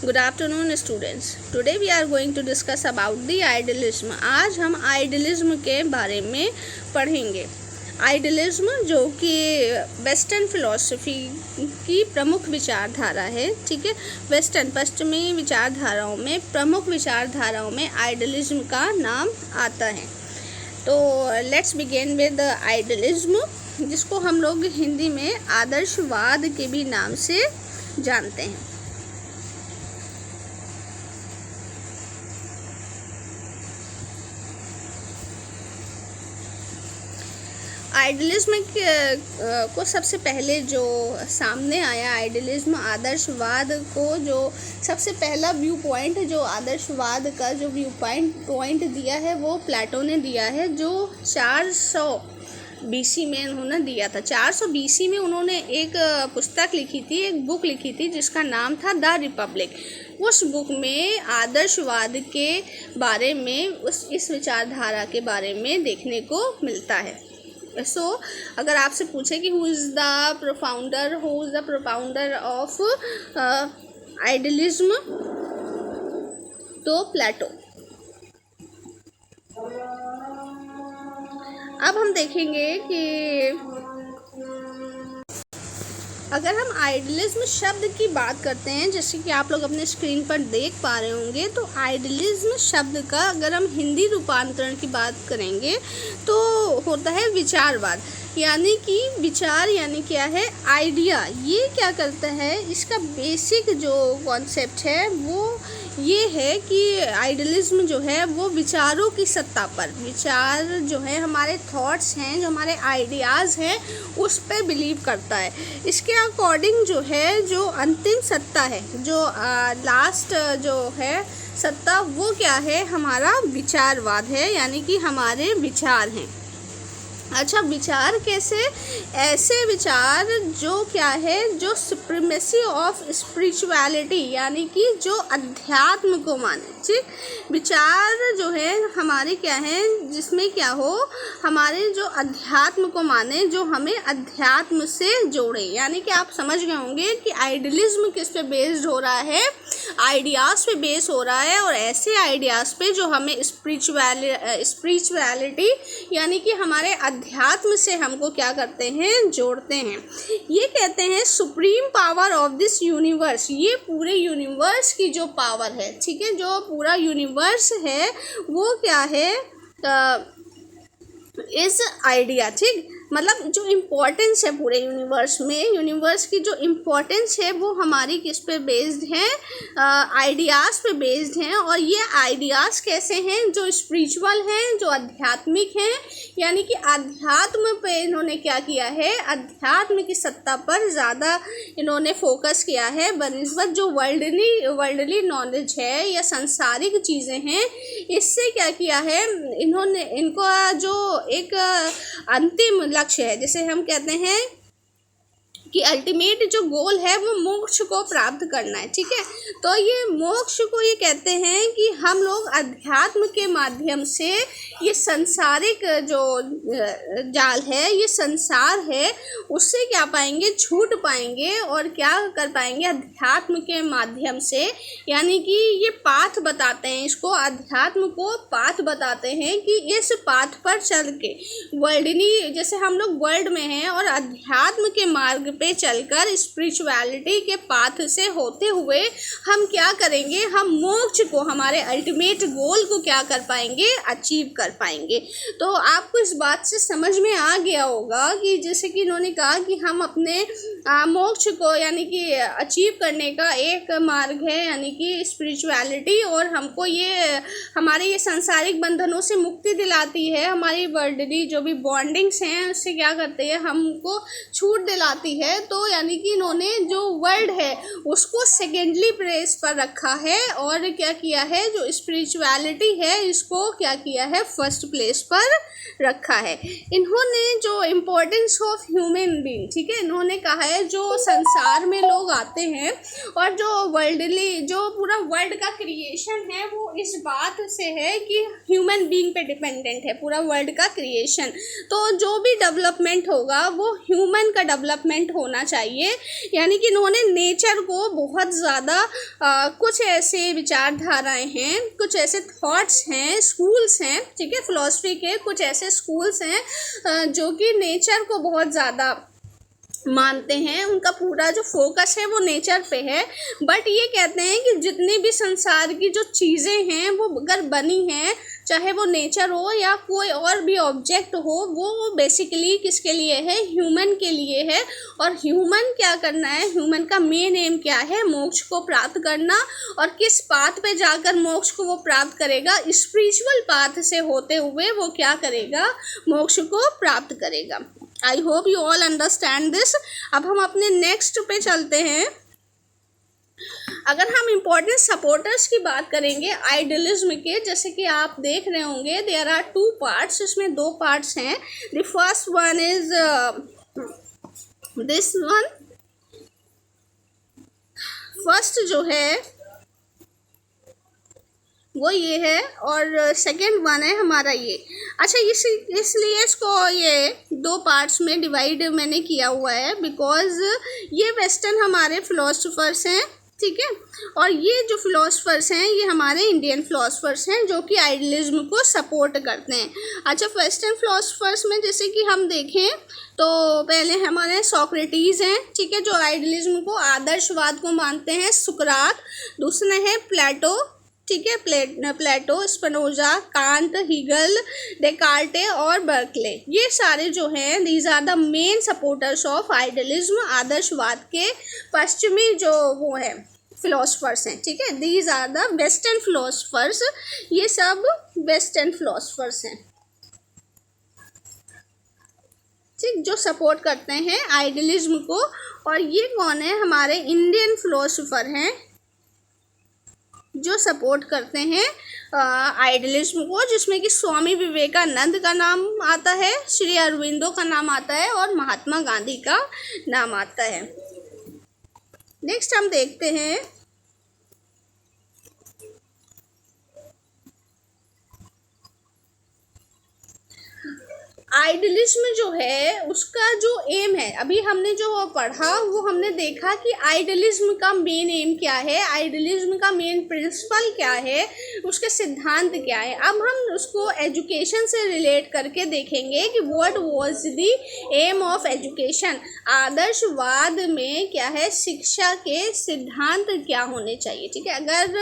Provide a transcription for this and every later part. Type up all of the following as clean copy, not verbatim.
Good afternoon students. Today we are going to discuss about the idealism. आज हम idealism के बारे में पढ़ेंगे। आइडियलिज्म जो कि वेस्टर्न फिलॉसफी की प्रमुख विचारधारा है, ठीक है। वेस्टर्न पश्चिमी विचारधाराओं में प्रमुख विचारधाराओं में आइडियलिज्म का नाम आता है। तो लेट्स बिगिन विद आइडियलिज्म, जिसको हम लोग हिंदी में आदर्शवाद के भी नाम से जानते हैं। आइडियलिज्म को सबसे पहले जो सामने आया, आइडियलिज्म आदर्शवाद को जो सबसे पहला व्यू पॉइंट जो आदर्शवाद का जो व्यू पॉइंट दिया है वो प्लेटो ने दिया है, जो 400 BC में उन्होंने दिया था। 400 BC में उन्होंने एक पुस्तक लिखी थी, एक बुक लिखी थी जिसका नाम था द रिपब्लिक। उस बुक में आदर्शवाद के बारे में, इस विचारधारा के बारे में देखने को मिलता है। अगर आपसे पूछे कि who is the profounder of idealism, तो प्लेटो। अब हम देखेंगे कि अगर हम आइडियलिज्म शब्द की बात करते हैं, जैसे कि आप लोग अपने स्क्रीन पर देख पा रहे होंगे, तो आइडियलिज्म शब्द का अगर हम हिंदी रूपांतरण की बात करेंगे तो होता है विचारवाद। यानी कि विचार यानी क्या है, आइडिया। ये क्या करता है, इसका बेसिक जो कॉन्सेप्ट है वो ये है कि आइडियलिज्म जो है वो विचारों की सत्ता पर, विचार जो है हमारे थॉट्स हैं, जो हमारे आइडियाज़ हैं, उस पर बिलीव करता है। इसके अकॉर्डिंग जो है, जो अंतिम सत्ता है, जो लास्ट जो है सत्ता, वो क्या है, हमारा विचारवाद है, यानी कि हमारे विचार हैं। अच्छा, विचार कैसे? ऐसे विचार जो क्या है, जो सुप्रीमेसी ऑफ स्पिरिचुअलिटी, यानी कि जो अध्यात्म को माने। ठीक, विचार जो है हमारे क्या है, जिसमें क्या हो, हमारे जो अध्यात्म को माने, जो हमें अध्यात्म से जोड़े। यानी कि आप समझ गए होंगे कि आइडियलिज्म किस पे बेस्ड हो रहा है, आइडियाज़ पे बेस हो रहा है, और ऐसे आइडियाज़ पे जो हमें स्पिरिचुअलिटी यानी कि हमारे अध्यात्म से हमको क्या करते हैं, जोड़ते हैं। ये कहते हैं supreme power of this universe, ये पूरे यूनिवर्स की जो पावर है, ठीक है, जो पूरा यूनिवर्स है वो क्या है, इस आइडिया। ठीक, मतलब जो इम्पोर्टेंस है पूरे यूनिवर्स में, यूनिवर्स की जो इम्पोर्टेंस है वो हमारी किस पे बेस्ड है, आइडियाज़ पे बेस्ड हैं। और ये आइडियाज़ कैसे हैं, जो स्पिरिचुअल हैं, जो आध्यात्मिक हैं, यानी कि अध्यात्म पे इन्होंने क्या किया है, अध्यात्म की सत्ता पर ज़्यादा इन्होंने फोकस किया है बनिस्बत जो वर्ल्डली नॉलेज है या सांसारिक चीज़ें हैं, इससे क्या किया है इन्होंने, इनका जो एक अंतिम लक्ष्य है, जैसे हम कहते हैं कि अल्टीमेट जो गोल है वो मोक्ष को प्राप्त करना है। ठीक है, तो ये मोक्ष को ये कहते हैं कि हम लोग अध्यात्म के माध्यम से ये संसारिक जो जाल है, ये संसार है, उससे क्या पाएंगे, छूट पाएंगे, और क्या कर पाएंगे, अध्यात्म के माध्यम से। यानी कि ये पाथ बताते हैं, इसको अध्यात्म को पाथ बताते हैं कि इस पाथ पर चल के वर्ल्डली, जैसे हम लोग वर्ल्ड में हैं और अध्यात्म के मार्ग पे चलकर स्पिरिचुअलिटी के पाथ से होते हुए हम क्या करेंगे, हम मोक्ष को, हमारे अल्टीमेट गोल को क्या कर पाएंगे, अचीव कर पाएंगे। तो आपको इस बात से समझ में आ गया होगा कि जैसे कि इन्होंने कहा कि हम अपने मोक्ष को यानी कि अचीव करने का एक मार्ग है, यानी कि स्पिरिचुअलिटी, और हमको ये हमारे ये सांसारिक बंधनों से मुक्ति दिलाती है, हमारी वर्ल्डली जो भी बॉन्डिंग्स हैं उससे क्या करते हैं, हमको छूट दिलाती है। तो यानी कि इन्होंने जो वर्ल्ड है उसको सेकेंडली प्लेस पर रखा है, और क्या किया है, जो स्पिरिचुअलिटी है इसको क्या किया है, फर्स्ट प्लेस पर रखा है। इन्होंने जो इम्पोर्टेंस ऑफ ह्यूमन बीइंग, ठीक है, इन्होंने कहा है जो संसार में लोग आते हैं और जो वर्ल्डली, जो पूरा वर्ल्ड का क्रिएशन है वो इस बात से है कि ह्यूमन बीइंग पे डिपेंडेंट है पूरा वर्ल्ड का क्रिएशन। तो जो भी डेवलपमेंट होगा वो ह्यूमन का डेवलपमेंट होना चाहिए। यानी कि इन्होंने नेचर को बहुत ज़्यादा कुछ ऐसे विचारधाराएं हैं, कुछ ऐसे थॉट्स हैं, स्कूल्स हैं, ठीक है, फिलॉसफी के कुछ ऐसे स्कूल्स हैं जो कि नेचर को बहुत ज़्यादा मानते हैं। उनका पूरा जो फोकस है वो नेचर पे है। बट ये कहते हैं कि जितनी भी संसार की जो चीज़ें हैं वो अगर बनी हैं, चाहे वो नेचर हो या कोई और भी ऑब्जेक्ट हो, वो बेसिकली किसके लिए है, ह्यूमन के लिए है। और ह्यूमन क्या करना है, ह्यूमन का मेन एम क्या है, मोक्ष को प्राप्त करना। और किस पाथ पे जाकर मोक्ष को वो प्राप्त करेगा, स्पिरिचुअल पाथ से होते हुए वो क्या करेगा, मोक्ष को प्राप्त करेगा। I hope you all understand this. अब हम अपने नेक्स्ट पे चलते हैं। अगर हम इम्पोर्टेंट सपोर्टर्स की बात करेंगे आइडियलिज्म के, जैसे कि आप देख रहे होंगे देयर आर 2 पार्ट्स, इसमें 2 पार्ट्स हैं। The first one is this one, first जो है वो ये है, और सेकंड वन है हमारा ये। अच्छा, इसलिए इसको ये 2 पार्ट्स में डिवाइड मैंने किया हुआ है बिकॉज ये वेस्टर्न हमारे फिलोसफर्स हैं, ठीक है, और ये जो फिलोसफर्स हैं ये हमारे इंडियन फिलोसफर्स हैं जो कि आइडियलिज्म को सपोर्ट करते हैं। अच्छा, वेस्टर्न फिलोसफर्स में जैसे कि हम देखें तो पहले हमारे सोक्रेटिस हैं, ठीक है, जो आइडियलिज्म को, आदर्शवाद को मानते हैं, सुकरात। दूसरा है प्लेटो, ठीक है, Plato, Spinoza, Kant, Hegel, Descartes और बर्कले, ये सारे जो हैं these are the main supporters of idealism, आदर्शवाद के पश्चिमी जो वो है फिलोसफर्स हैं, ठीक है, these are the western philosophers, ये सब वेस्टर्न फिलोसफर्स हैं, ठीक, जो सपोर्ट करते हैं आइडियलिज्म को। और ये कौन है, हमारे इंडियन फिलोसफर हैं जो सपोर्ट करते हैं आइडियलिज्म को, जिसमें कि स्वामी विवेकानंद का नाम आता है, श्री अरविंदो का नाम आता है और महात्मा गांधी का नाम आता है। नेक्स्ट हम देखते हैं आइडियलिज्म जो है उसका जो एम है, अभी हमने जो पढ़ा वो हमने देखा कि आइडियलिज्म का मेन एम क्या है, आइडियलिज्म का मेन प्रिंसिपल क्या है, उसके सिद्धांत क्या है। अब हम उसको एजुकेशन से रिलेट करके देखेंगे कि what was the aim of education, आदर्शवाद में क्या है, शिक्षा के सिद्धांत क्या होने चाहिए, ठीक है। अगर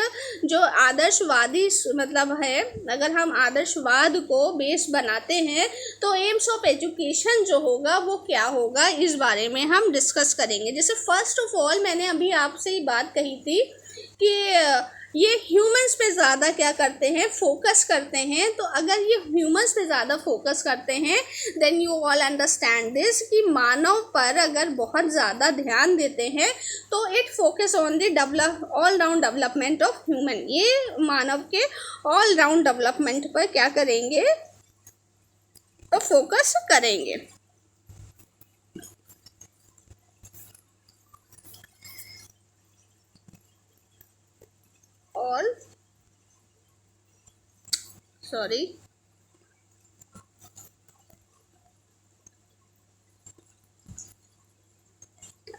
जो आदर्शवादी मतलब है, अगर हम आदर्शवाद को बेस बनाते हैं तो एम्स ऑफ एजुकेशन जो होगा वो क्या होगा, इस बारे में हम डिस्कस करेंगे। जैसे फर्स्ट ऑफ ऑल मैंने अभी आपसे ये बात कही थी कि ये ह्यूमंस पे ज़्यादा क्या करते हैं, फोकस करते हैं। तो अगर ये ह्यूमंस पे ज़्यादा फोकस करते हैं then you all understand this कि मानव पर अगर बहुत ज़्यादा ध्यान देते हैं तो it focus on the all round development of human, ये मानव के ऑल राउंड डेवलपमेंट पर क्या करेंगे, तो फोकस करेंगे।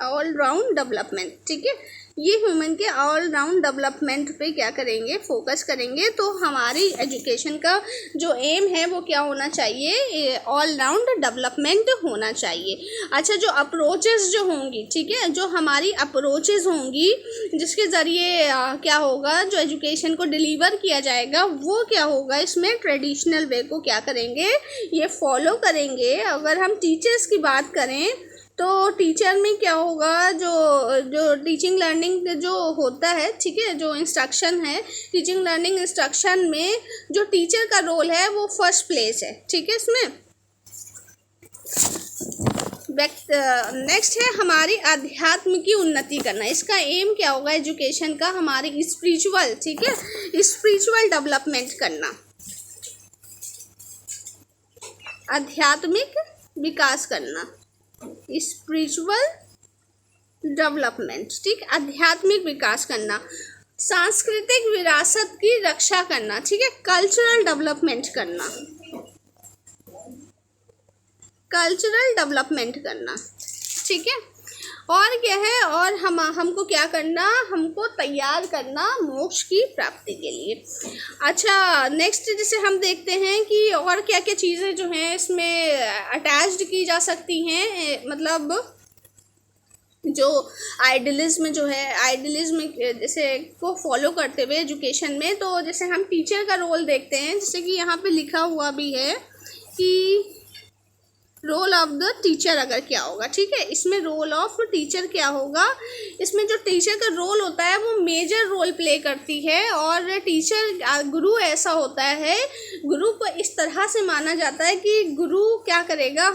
ऑल राउंड डेवलपमेंट, ठीक है, ये ह्यूमन के ऑल राउंड डेवलपमेंट पे क्या करेंगे, फोकस करेंगे। तो हमारी एजुकेशन का जो एम है वो क्या होना चाहिए, ऑल राउंड डेवलपमेंट होना चाहिए। अच्छा, जो अप्रोचेस जो होंगी, ठीक है, जो हमारी अप्रोचेस होंगी जिसके ज़रिए क्या होगा, जो एजुकेशन को डिलीवर किया जाएगा वो क्या होगा, इसमें ट्रेडिशनल वे को क्या करेंगे, ये फॉलो करेंगे। अगर हम टीचर्स की बात करें तो टीचर में क्या होगा, जो टीचिंग लर्निंग जो होता है, ठीक है, जो इंस्ट्रक्शन है, टीचिंग लर्निंग इंस्ट्रक्शन में जो टीचर का रोल है वो फर्स्ट प्लेस है, ठीक है। इसमें नेक्स्ट है हमारी अध्यात्म की उन्नति करना, इसका एम क्या होगा एजुकेशन का, हमारी स्पिरिचुअल, ठीक है, स्पिरिचुअल डेवलपमेंट करना, आध्यात्मिक विकास करना, स्पिरिचुअल डेवलपमेंट, ठीक, आध्यात्मिक विकास करना, सांस्कृतिक विरासत की रक्षा करना, ठीक है, कल्चरल डेवलपमेंट करना, कल्चरल डेवलपमेंट करना, ठीक है। और क्या है, और हमको क्या करना, हमको तैयार करना मोक्ष की प्राप्ति के लिए। अच्छा, नेक्स्ट जैसे हम देखते हैं कि और क्या क्या चीज़ें जो हैं इसमें अटैच्ड की जा सकती हैं, मतलब जो आइडियलिज्म जो है, आइडियलिज्म जैसे को फॉलो करते हुए एजुकेशन में, तो जैसे हम टीचर का रोल देखते हैं, जैसे कि यहाँ पे लिखा हुआ भी है कि रोल ऑफ द टीचर अगर क्या होगा, ठीक है, इसमें रोल ऑफ टीचर क्या होगा, इसमें जो टीचर का रोल होता है वो मेजर रोल प्ले करती है। और टीचर गुरु ऐसा होता है, गुरु को इस तरह से माना जाता है कि गुरु क्या करेगा,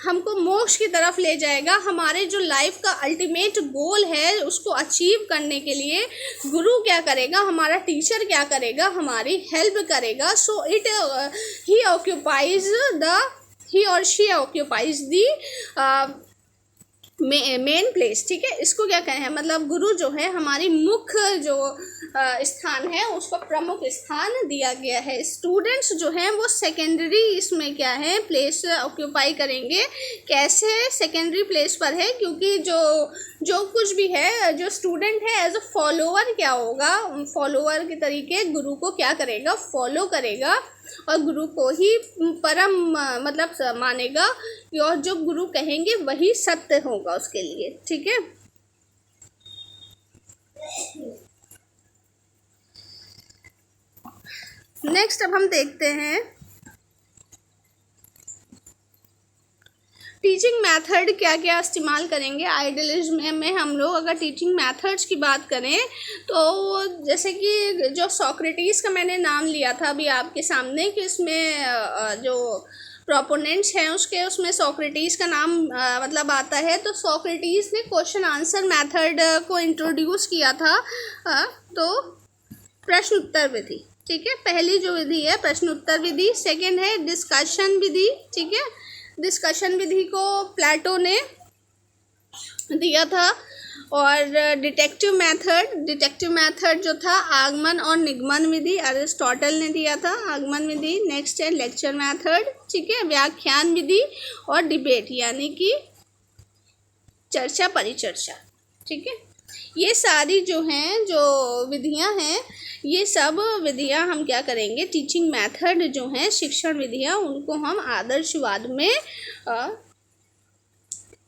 हमको मोक्ष की तरफ ले जाएगा। हमारे जो लाइफ का अल्टीमेट गोल है उसको अचीव करने के लिए गुरु क्या करेगा, हमारा टीचर क्या करेगा, हमारी हेल्प करेगा। So it he or she occupies the main place, ठीक है। इसको क्या कहें, मतलब गुरु जो है हमारी मुख्य जो स्थान है उसको प्रमुख स्थान दिया गया है। स्टूडेंट्स जो हैं वो सेकेंडरी इसमें क्या है प्लेस ऑक्यूपाई करेंगे। कैसे सेकेंडरी प्लेस पर है, क्योंकि जो कुछ भी है, जो स्टूडेंट है एज अ फॉलोअर क्या होगा, फॉलोअर के तरीके गुरु को क्या करेगा, फॉलो करेगा और गुरु को ही परम मतलब मानेगा, और जो गुरु कहेंगे वही सत्य होगा उसके लिए, ठीक है। नेक्स्ट अब हम देखते हैं टीचिंग मेथड क्या क्या इस्तेमाल करेंगे आइडियलिज्म में। हम लोग अगर टीचिंग मेथड्स की बात करें तो जैसे कि जो सोक्रेटिस का मैंने नाम लिया था अभी आपके सामने कि इसमें जो प्रोपोनेंट्स हैं उसमें सोक्रेटिस का नाम मतलब आता है। तो सोक्रेटिस ने क्वेश्चन आंसर मेथड को इंट्रोड्यूस किया था। तो प्रश्न उत्तर विधि, ठीक है, पहली जो विधि है प्रश्न उत्तर विधि। सेकेंड है डिस्कशन विधि, ठीक है, डिस्कशन विधि को प्लेटो ने दिया था। और डिटेक्टिव मेथड जो था आगमन और निगमन विधि अरिस्टोटल ने दिया था, आगमन विधि। नेक्स्ट है लेक्चर मेथड, ठीक है, व्याख्यान विधि और डिबेट यानी कि चर्चा परिचर्चा, ठीक है। ये सारी जो हैं जो विधियां हैं, ये सब विधियां हम क्या करेंगे, टीचिंग मेथड जो हैं शिक्षण विधियां, उनको हम आदर्शवाद में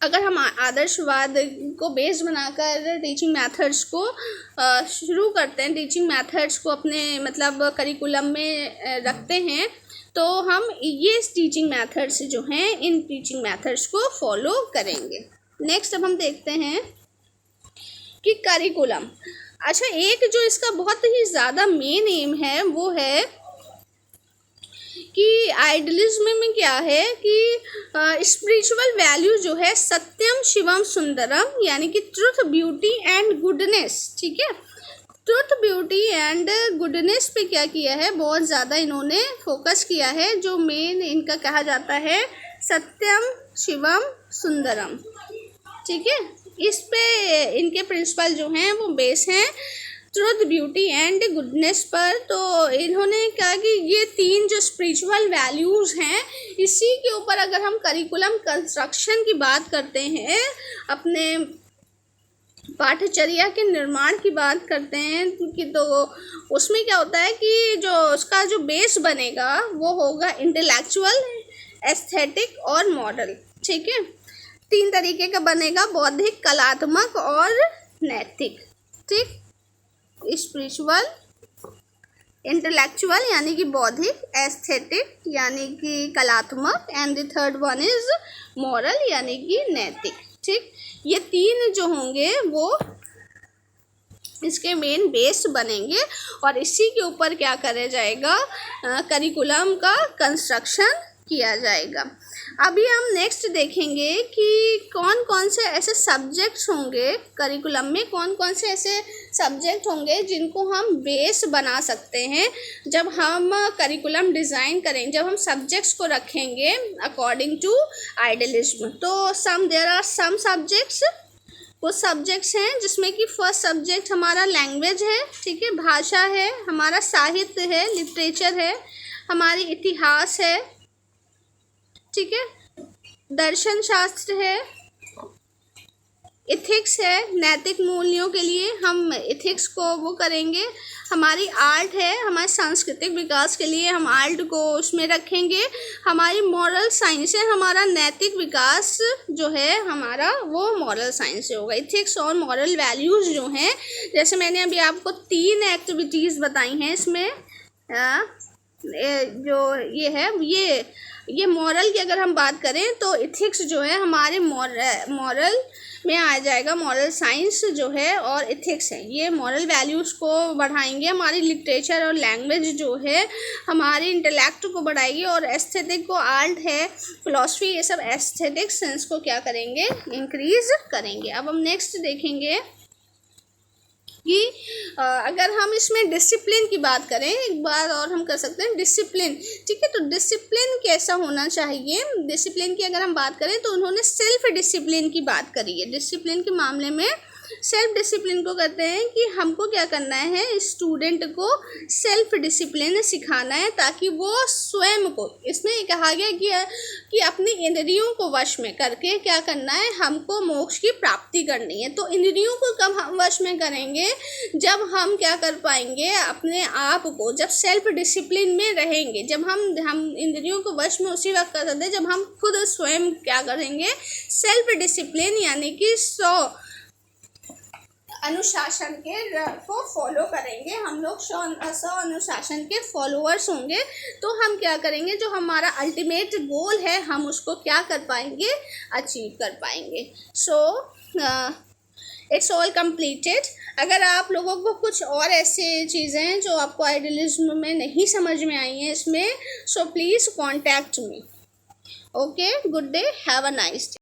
अगर हम आदर्शवाद को बेस बनाकर टीचिंग मेथड्स को शुरू करते हैं, टीचिंग मेथड्स को अपने मतलब करिकुलम में रखते हैं, तो हम ये टीचिंग मेथड्स जो हैं इन टीचिंग मेथड्स को फॉलो करेंगे। नेक्स्ट अब हम देखते हैं कि करिकुलम। अच्छा, एक जो इसका बहुत ही ज़्यादा मेन एम है वो है कि आइडियलिज्म में क्या है कि स्पिरिचुअल वैल्यू जो है सत्यम शिवम सुंदरम यानी कि ट्रुथ ब्यूटी एंड गुडनेस, ठीक है। ट्रुथ ब्यूटी एंड गुडनेस पे क्या किया है, बहुत ज़्यादा इन्होंने फोकस किया है। जो मेन इनका कहा जाता है सत्यम शिवम सुंदरम, ठीक है, इस पे इनके प्रिंसिपल जो हैं वो बेस हैं ट्रुथ ब्यूटी एंड गुडनेस पर। तो इन्होंने कहा कि ये तीन जो स्पिरिचुअल वैल्यूज़ हैं इसी के ऊपर अगर हम करिकुलम कंस्ट्रक्शन की बात करते हैं, अपने पाठ्यचर्या के निर्माण की बात करते हैं कि तो उसमें क्या होता है कि जो उसका जो बेस बनेगा वो होगा इंटेलेक्चुअल, एस्थेटिक और मॉरल, ठीक है। तीन तरीके का बनेगा, बौद्धिक, कलात्मक और नैतिक, ठीक। स्पिरिचुअल, इंटेलेक्चुअल यानी कि बौद्धिक, एस्थेटिक यानी कि कलात्मक and the third one is moral यानी कि नैतिक, ठीक। ये तीन जो होंगे वो इसके मेन बेस बनेंगे और इसी के ऊपर क्या करा जाएगा, करिकुलम का कंस्ट्रक्शन किया जाएगा। अभी हम नेक्स्ट देखेंगे कि कौन कौन से ऐसे सब्जेक्ट्स होंगे करिकुलम में, कौन कौन से ऐसे सब्जेक्ट होंगे जिनको हम बेस बना सकते हैं जब हम करिकुलम डिज़ाइन करें, जब हम सब्जेक्ट्स को रखेंगे अकॉर्डिंग टू आइडियलिज्म। तो देयर आर सम सब्जेक्ट्स, वो सब्जेक्ट्स हैं जिसमें कि फर्स्ट सब्जेक्ट हमारा लैंग्वेज है, ठीक है, भाषा है, हमारा साहित्य है, लिटरेचर है, हमारी इतिहास है, ठीक है, दर्शन शास्त्र है, इथिक्स है, नैतिक मूल्यों के लिए हम इथिक्स को वो करेंगे। हमारी आर्ट है, हमारे सांस्कृतिक विकास के लिए हम आर्ट को उसमें रखेंगे। हमारी मॉरल साइंस है, हमारा नैतिक विकास जो है हमारा वो मॉरल साइंस से होगा। इथिक्स और मॉरल वैल्यूज़ जो हैं, जैसे मैंने अभी आपको 3 एक्टिविटीज़ बताई हैं इसमें, जो ये है ये मॉरल की अगर हम बात करें तो इथिक्स जो है हमारे मॉरल में आ जाएगा। मॉरल साइंस जो है और इथिक्स है ये मॉरल वैल्यूज़ को बढ़ाएंगे। हमारी लिटरेचर और लैंग्वेज जो है हमारे इंटेलेक्ट को बढ़ाएगी। और एस्थेटिक को, आर्ट है, फिलॉसफी, ये सब एस्थेटिक सेंस को क्या करेंगे, इंक्रीज करेंगे। अब हम नेक्स्ट देखेंगे कि अगर हम इसमें डिसिप्लिन की बात करें, एक बार और हम कर सकते हैं डिसिप्लिन, ठीक है। तो डिसिप्लिन कैसा होना चाहिए, डिसिप्लिन की अगर हम बात करें तो उन्होंने सेल्फ डिसिप्लिन की बात करी है। डिसिप्लिन के मामले में सेल्फ डिसिप्लिन को कहते हैं कि हमको क्या करना है, स्टूडेंट को सेल्फ डिसिप्लिन सिखाना है ताकि वो स्वयं को, इसमें कहा गया कि अपनी इंद्रियों को वश में करके क्या करना है, हमको मोक्ष की प्राप्ति करनी है। तो इंद्रियों को कब हम वश में करेंगे, जब हम क्या कर पाएंगे, अपने आप को जब सेल्फ डिसिप्लिन में रहेंगे। जब हम इंद्रियों को वश में उसी वक्त कर सकते हैं जब हम खुद स्वयं क्या करेंगे, सेल्फ डिसिप्लिन यानी कि अनुशासन को फॉलो करेंगे। हम लोग स्व अनुशासन के फॉलोअर्स होंगे तो हम क्या करेंगे, जो हमारा अल्टीमेट गोल है हम उसको क्या कर पाएंगे, अचीव कर पाएंगे। So it's all completed. अगर आप लोगों को कुछ और ऐसे चीज़ें हैं जो आपको आइडियलिज्म में नहीं समझ में आई हैं इसमें, so please contact me. Okay, good day, have a nice day.